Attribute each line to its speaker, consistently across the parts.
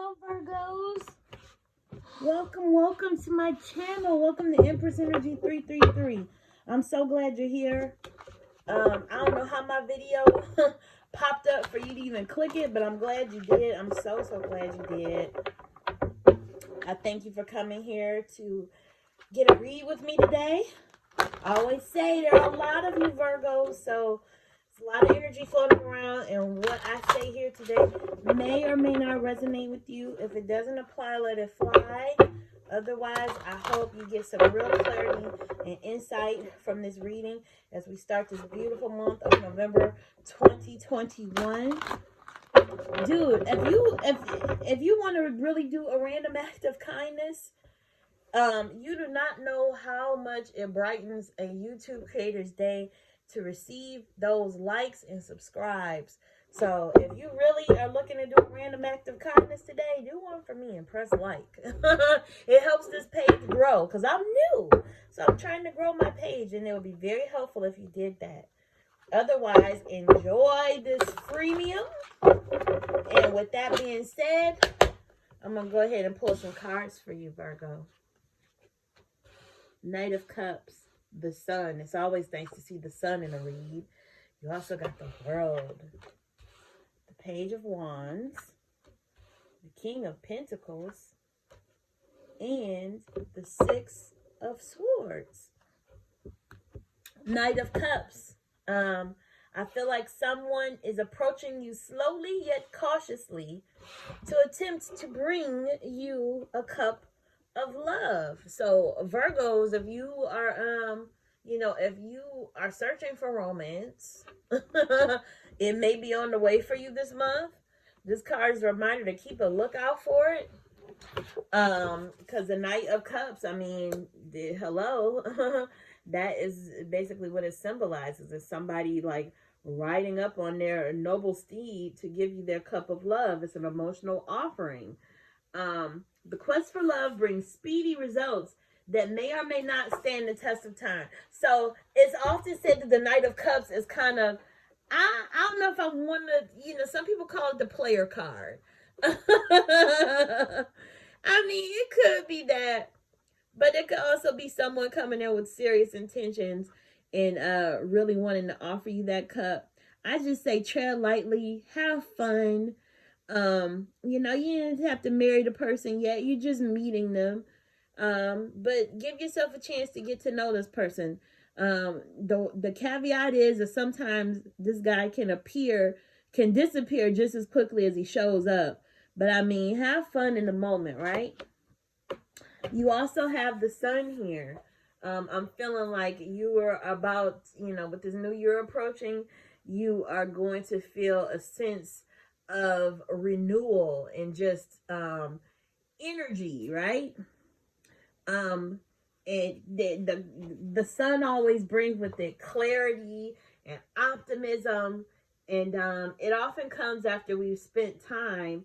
Speaker 1: Hello, Virgos. Welcome to my channel. Welcome to Empress Energy 333. I'm so glad you're here. I don't know how my video popped up for you to even click it, but I'm glad you did. I'm so glad you did. I thank you for coming here to get a read with me today. I always say there are a lot of you Virgos, so it's a lot of energy floating around, and what I say here today may or may not resonate with you. If it doesn't apply, let it fly. Otherwise, I hope you get some real clarity and insight from this reading as we start this beautiful month of November 2021. Dude, if you want to really do a random act of kindness, you do not know how much it brightens a YouTube creator's day to receive those likes and subscribes. So if you really are looking to do a random act of kindness today, do one for me and press like. It helps this page grow because I'm new. So I'm trying to grow my page, and it would be very helpful if you did that. Otherwise, enjoy this freemium. And with that being said, I'm going to go ahead and pull some cards for you, Virgo. Knight of Cups, the Sun. It's always nice to see the Sun in a read. You also got the World, the Page of Wands, the King of Pentacles, and the Six of Swords. Knight of Cups. I feel like someone is approaching you slowly yet cautiously to attempt to bring you a cup of love. So Virgos, if you are if you are searching for romance, it may be on the way for you this month. This card is a reminder to keep a lookout for it. Because the Knight of Cups, I mean, hello. That is basically what it symbolizes. Is somebody like riding up on their noble steed to give you their cup of love. It's an emotional offering. The quest for love brings speedy results that may or may not stand the test of time. So it's often said that the Knight of Cups is kind of, I don't know if I want to, some people call it the player card. I mean, it could be that, but it could also be someone coming in with serious intentions and really wanting to offer you that cup. I just say tread lightly, have fun. You didn't have to marry the person yet. You're just meeting them. But give yourself a chance to get to know this person. The caveat is that sometimes this guy can disappear just as quickly as he shows up. But I mean, have fun in the moment, right? You also have the Sun here. I'm feeling like you are about, with this new year approaching, you are going to feel a sense of renewal and just energy, right? And the Sun always brings with it clarity and optimism, and it often comes after we've spent time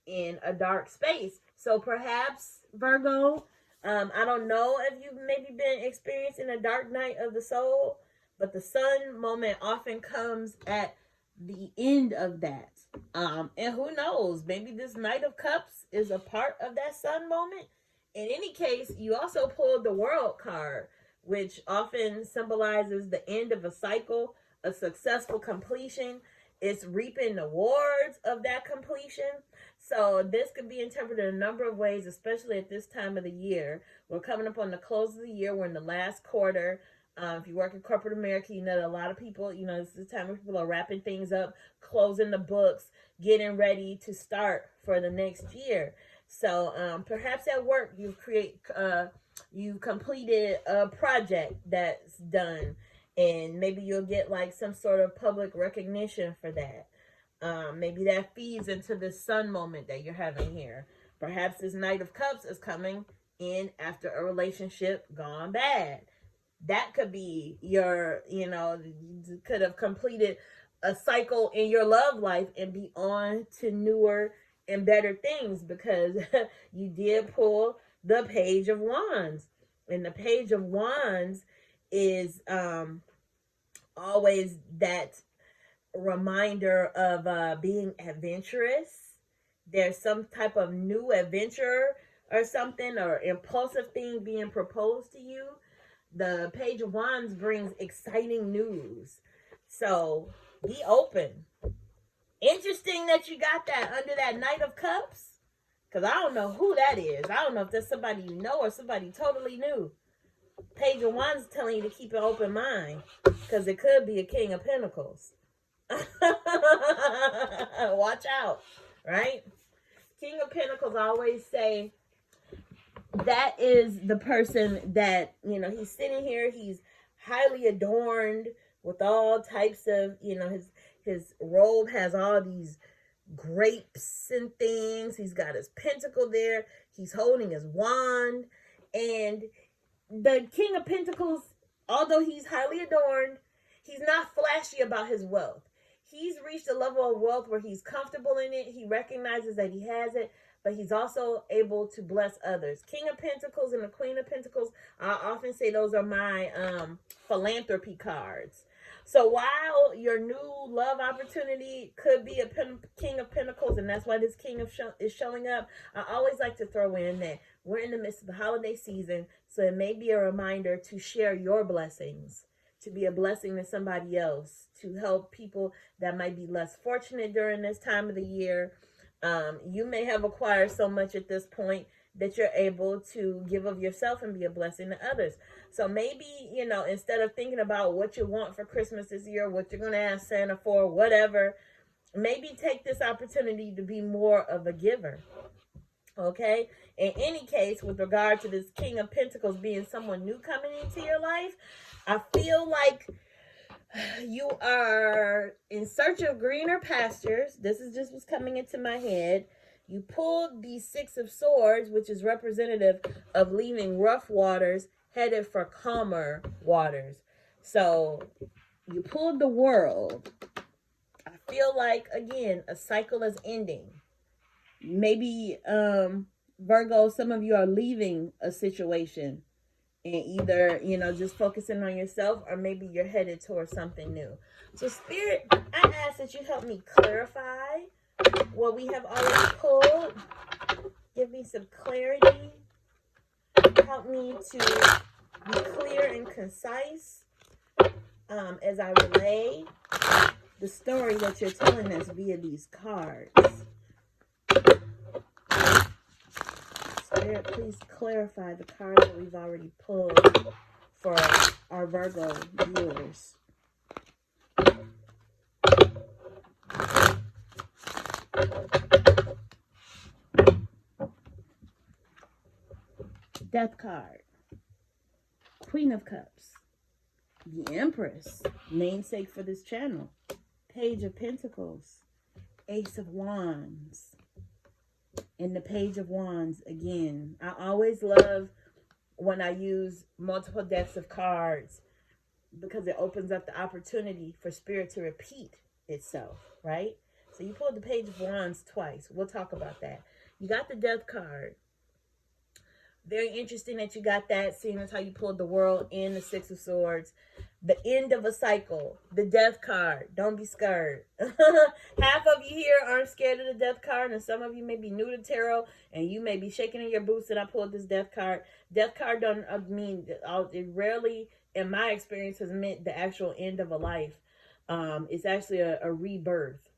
Speaker 1: in a dark space. So perhaps, Virgo, I don't know if you've maybe been experiencing a dark night of the soul, but the Sun moment often comes at the end of that. And who knows, maybe this Knight of Cups is a part of that Sun moment. In any case, you also pulled the World card, which often symbolizes the end of a cycle, a successful completion. It's reaping the rewards of that completion. So this could be interpreted a number of ways, especially at this time of the year. We're coming up on the close of the year. We're in the last quarter. If you work in corporate America, you know that a lot of people, it's the time when people are wrapping things up, closing the books, getting ready to start for the next year. So perhaps at work you completed a project that's done, and maybe you'll get like some sort of public recognition for that. Maybe that feeds into this Sun moment that you're having here. Perhaps this Knight of Cups is coming in after a relationship gone bad. That could be your, you could have completed a cycle in your love life and be on to newer and better things, because you did pull the Page of Wands. And the Page of Wands is always that reminder of being adventurous there's some type of new adventure or something, or impulsive thing being proposed to you. The Page of Wands brings exciting news. So be open. Interesting that you got that under that Knight of Cups. Because I don't know who that is. I don't know if that's somebody you know or somebody totally new. Page of Wands is telling you to keep an open mind. Because it could be a King of Pentacles. Watch out. Right? King of Pentacles, I always say, that is the person that, he's sitting here. He's highly adorned with all types of, his robe has all these grapes and things. He's got his pentacle there. He's holding his wand. And the King of Pentacles, although he's highly adorned, he's not flashy about his wealth. He's reached a level of wealth where he's comfortable in it. He recognizes that he has it, but he's also able to bless others. King of Pentacles and the Queen of Pentacles, I often say those are my philanthropy cards. So while your new love opportunity could be a King of Pentacles, and that's why this King is showing up, I always like to throw in that we're in the midst of the holiday season, so it may be a reminder to share your blessings, to be a blessing to somebody else, to help people that might be less fortunate during this time of the year. You may have acquired so much at this point that you're able to give of yourself and be a blessing to others. So maybe, instead of thinking about what you want for Christmas this year, what you're going to ask Santa for, whatever, maybe take this opportunity to be more of a giver. Okay? In any case, with regard to this King of Pentacles being someone new coming into your life, I feel like you are in search of greener pastures. This is just what's coming into my head. You pulled the Six of Swords, which is representative of leaving rough waters, headed for calmer waters. So you pulled the World. I feel like, again, a cycle is ending. Maybe, Virgo, some of you are leaving a situation and either, just focusing on yourself, or maybe you're headed towards something new. So Spirit, I ask that you help me clarify what we have already pulled. Give me some clarity. Help me to be clear and concise as I relay the story that you're telling us via these cards. Spirit, please clarify the cards that we've already pulled for our Virgo viewers. Death card. Queen of Cups. The Empress, namesake for this channel. Page of Pentacles. Ace of Wands. And the Page of Wands again. I always love when I use multiple decks of cards because it opens up the opportunity for Spirit to repeat itself, right? So you pulled the Page of Wands twice. We'll talk about that. You got the Death card. Very interesting that you got that, seeing as how you pulled the World and the Six of Swords. The end of a cycle. The Death card. Don't be scared. Half of you here aren't scared of the Death card, and some of you may be new to tarot, and you may be shaking in your boots that I pulled this Death card. Death card doesn't mean, it rarely, in my experience, has meant the actual end of a life. It's actually a rebirth.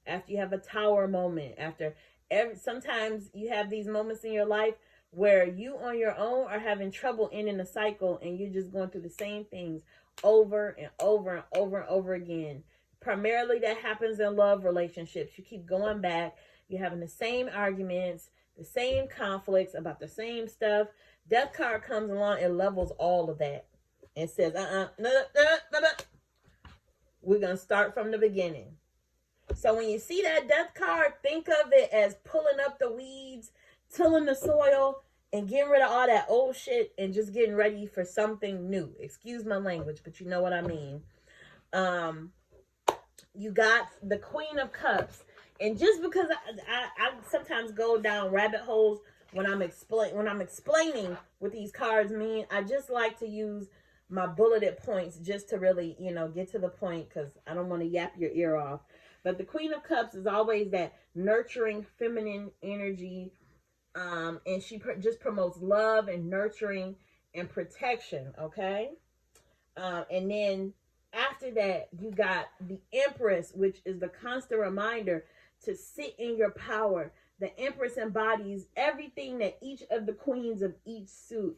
Speaker 1: After you have a tower moment, sometimes you have these moments in your life where you on your own are having trouble ending a cycle, and you're just going through the same things over and over and over and over again. Primarily that happens in love relationships. You keep going back. You're having the same arguments, the same conflicts about the same stuff. Death card comes along and levels all of that and says, no. We're going to start from the beginning. So when you see that Death card, think of it as pulling up the weeds, tilling the soil, and getting rid of all that old shit and just getting ready for something new. Excuse my language, but you know what I mean. You got the Queen of Cups. And just because I sometimes go down rabbit holes when I'm explaining what these cards mean, I just like to use my bulleted points just to really, get to the point, because I don't want to yap your ear off. But the Queen of Cups is always that nurturing feminine energy. And she just promotes love and nurturing and protection, okay? And then after that, you got the Empress, which is the constant reminder to sit in your power. The Empress embodies everything that each of the queens of each suit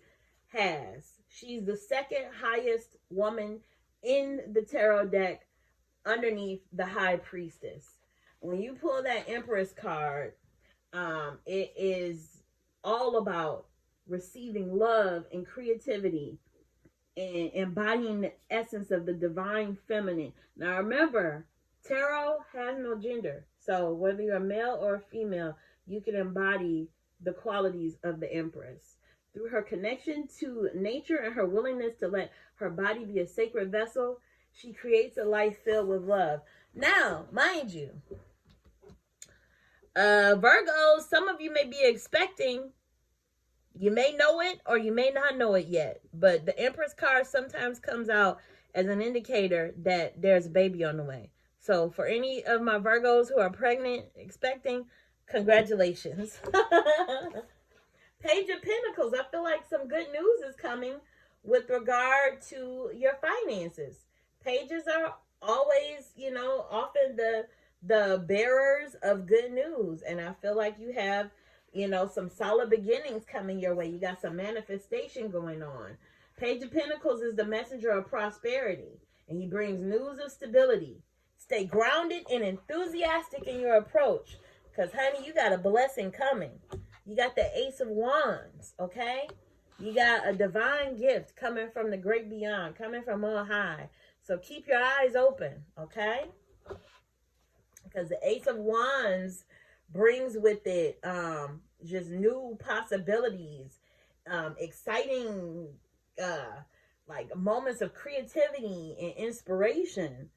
Speaker 1: has. She's the second highest woman in the tarot deck underneath the High Priestess. When you pull that Empress card, it is all about receiving love and creativity and embodying the essence of the divine feminine. Now remember, tarot has no gender. So whether you're a male or a female, you can embody the qualities of the Empress. Through her connection to nature and her willingness to let her body be a sacred vessel, she creates a life filled with love. Now, mind you, Virgo, some of you may be expecting, you may know it or you may not know it yet, but the Empress card sometimes comes out as an indicator that there's a baby on the way. So for any of my Virgos who are pregnant, expecting, congratulations. Page of Pentacles, I feel like some good news is coming with regard to your finances. Pages are always, often the bearers of good news. And I feel like you have, some solid beginnings coming your way. You got some manifestation going on. Page of Pentacles is the messenger of prosperity, and he brings news of stability. Stay grounded and enthusiastic in your approach, because, honey, you got a blessing coming. You got the Ace of Wands, okay? You got a divine gift coming from the great beyond, coming from on high. So keep your eyes open, okay? Because the Ace of Wands brings with it just new possibilities, exciting like moments of creativity and inspiration.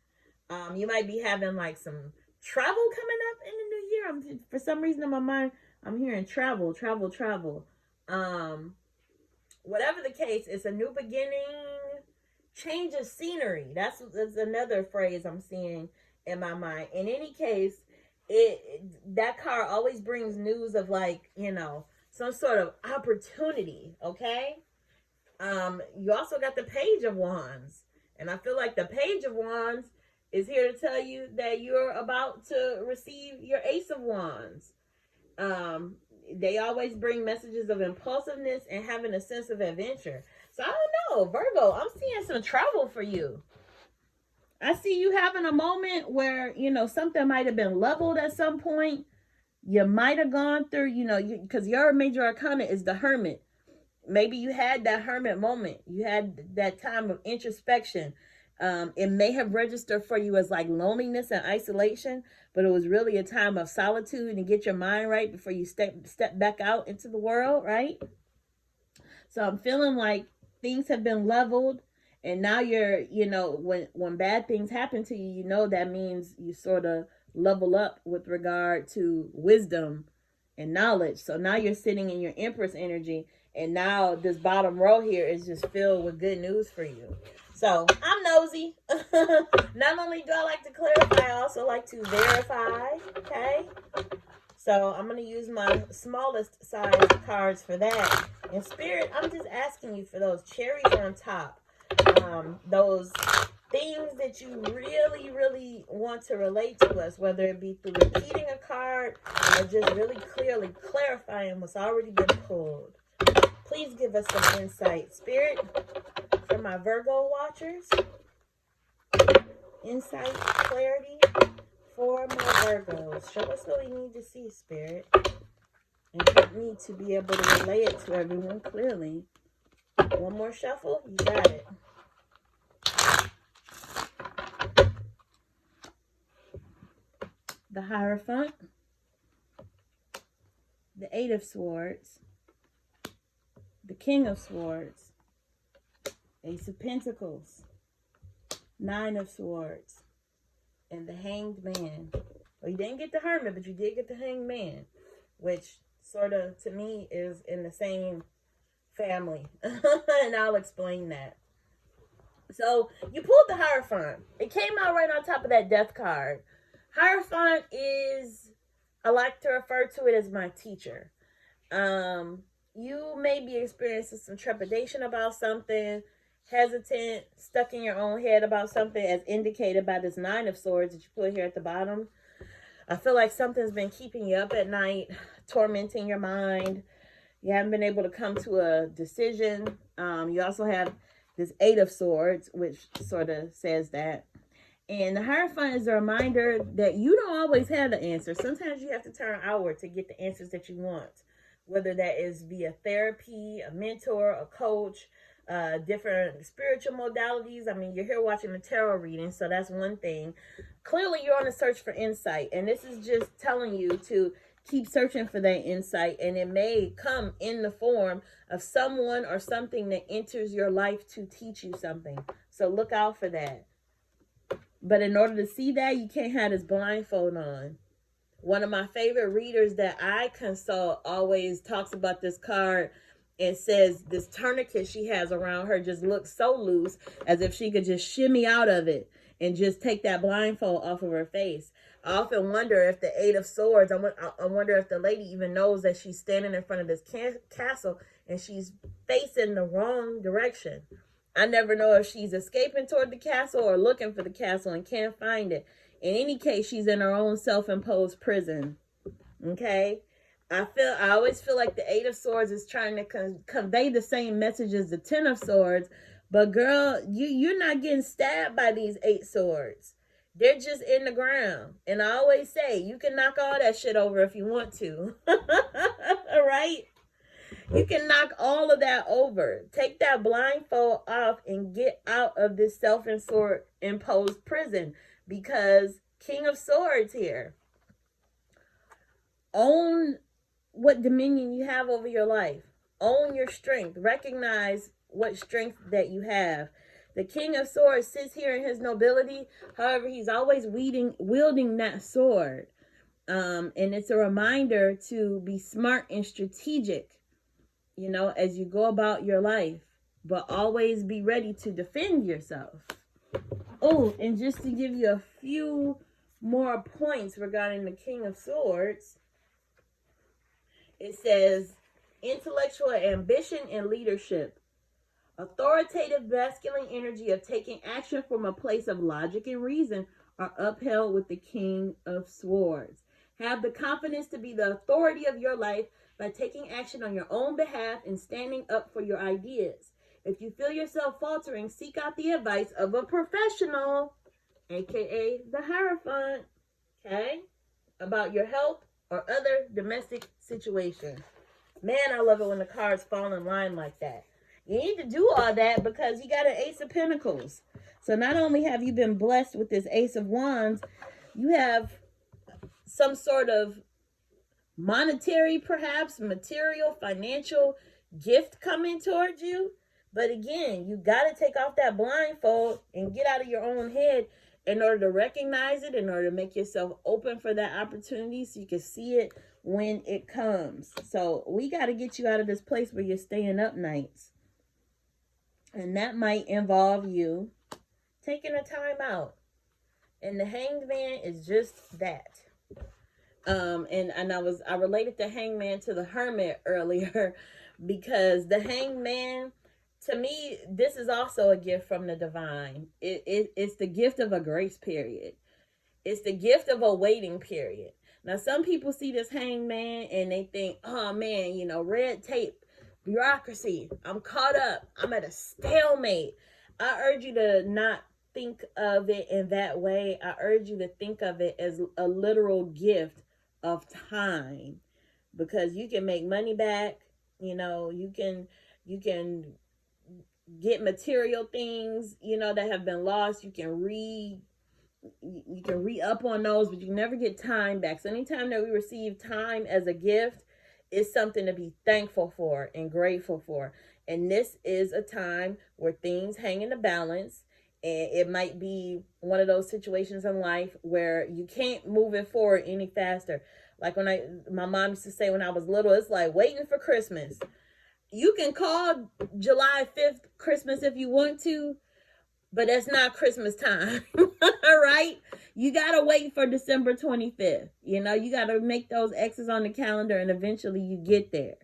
Speaker 1: You might be having like some travel coming up in the new year. For some reason in my mind, I'm hearing travel. Whatever the case, it's a new beginning, change of scenery. That's another phrase I'm seeing in my mind. In any case, that card always brings news of like, some sort of opportunity, okay? You also got the Page of Wands. And I feel like the Page of Wands is here to tell you that you're about to receive your Ace of Wands. They always bring messages of impulsiveness and having a sense of adventure. So I don't know, Virgo, I'm seeing some travel for you. I see you having a moment where, something might have been leveled at some point. You might have gone through, because your major arcana is the Hermit. Maybe you had that Hermit moment. You had that time of introspection. It may have registered for you as like loneliness and isolation, but it was really a time of solitude and get your mind right before you step back out into the world, right? So I'm feeling like things have been leveled, and now you're, when bad things happen to you, that means you sort of level up with regard to wisdom and knowledge. So now you're sitting in your Empress energy, and now this bottom row here is just filled with good news for you. So I'm nosy. Not only do I like to clarify, I also like to verify, okay? So I'm going to use my smallest size cards for that. In Spirit, I'm just asking you for those cherries on top. Those things that you really, really want to relate to us, whether it be through repeating a card or just really clearly clarifying what's already been pulled. Please give us some insight. Spirit, for my Virgo watchers, insight, clarity for my Virgos. Show us what we need to see, Spirit, and help me to be able to relay it to everyone clearly. One more shuffle. You got it. The Hierophant, the Eight of Swords, the King of Swords, Ace of Pentacles, Nine of Swords, and the Hanged Man. Well, you didn't get the Hermit, but you did get the Hanged Man, which sort of, to me, is in the same family. And I'll explain that. So, you pulled the Hierophant. It came out right on top of that Death card. Hierophant is, I like to refer to it as my teacher. You may be experiencing some trepidation about something, hesitant, stuck in your own head about something, as indicated by this 9 of Swords that you put here at the bottom. I feel like something's been keeping you up at night, tormenting your mind. You haven't been able to come to a decision. You also have this 8 of Swords, which sort of says that. And the Hierophant is a reminder that you don't always have the answer. Sometimes you have to turn outward to get the answers that you want, whether that is via therapy, a mentor, a coach, different spiritual modalities. I mean, you're here watching the tarot reading, so that's one thing. Clearly, you're on a search for insight, and this is just telling you to keep searching for that insight, and it may come in the form of someone or something that enters your life to teach you something. So look out for that. But in order to see that, you can't have this blindfold on. One of my favorite readers that I consult always talks about this card and says this tourniquet she has around her just looks so loose, as if she could just shimmy out of it and just take that blindfold off of her face. I often wonder if the 8 of Swords, I wonder if the lady even knows that she's standing in front of this castle and she's facing the wrong direction. I never know if she's escaping toward the castle or looking for the castle and can't find it. In any case, she's in her own self-imposed prison. Okay? I always feel like the 8 of Swords is trying to convey the same message as the 10 of Swords. But girl, you're not getting stabbed by these 8 swords. They're just in the ground. And I always say, you can knock all that shit over if you want to. All right? You can knock all of that over. Take that blindfold off and get out of this self-imposed prison. Because King of Swords here. Own what dominion you have over your life. Own your strength. Recognize what strength that you have. The King of Swords sits here in his nobility. However, he's always wielding that sword. And it's a reminder to be smart and strategic, you know, as you go about your life. But always be ready to defend yourself. Oh, and just to give you a few more points regarding the King of Swords, it says intellectual ambition and leadership. Authoritative masculine energy of taking action from a place of logic and reason are upheld with the King of Swords. Have the confidence to be the authority of your life by taking action on your own behalf and standing up for your ideas. If you feel yourself faltering, seek out the advice of a professional, aka the Hierophant, okay, about your health or other domestic situation. Man, I love it when the cards fall in line like that. You need to do all that because you got an Ace of Pentacles. So not only have you been blessed with this Ace of Wands, you have some sort of monetary, perhaps material, financial gift coming towards you. But again, you got to take off that blindfold and get out of your own head in order to recognize it, in order to make yourself open for that opportunity so you can see it when it comes. So we got to get you out of this place where you're staying up nights. And that might involve you taking a time out. And the Hanged Man is just that. And I related the Hangman to the Hermit earlier because the Hanged Man, to me, this is also a gift from the divine. It's the gift of a grace period. It's the gift of a waiting period. Now, some people see this Hanged Man and they think, oh man, you know, red tape, bureaucracy, I'm caught up, I'm at a stalemate. I urge you to not think of it in that way. I urge you to think of it as a literal gift of time, because you can make money back, you know, you can get material things, you know, that have been lost. You can re-up on those, but you never get time back. So anytime that we receive time as a gift, it's something to be thankful for and grateful for. And this is a time where things hang in the balance. And it might be one of those situations in life where you can't move it forward any faster. Like my mom used to say when I was little, it's like waiting for Christmas. You can call July 5th Christmas if you want to, but that's not Christmas time. All right? You got to wait for December 25th. You know, you got to make those X's on the calendar and eventually you get there.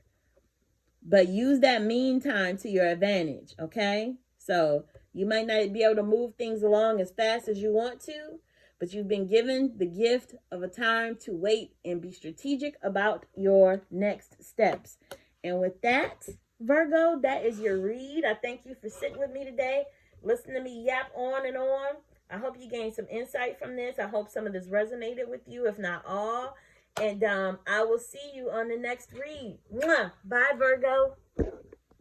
Speaker 1: But use that meantime to your advantage, okay? So you might not be able to move things along as fast as you want to, but you've been given the gift of a time to wait and be strategic about your next steps. And with that, Virgo, that is your read. I thank you for sitting with me today. Listen to me yap on and on. I hope you gained some insight from this. I hope some of this resonated with you, if not all. And I will see you on the next read. Mwah! Bye, Virgo.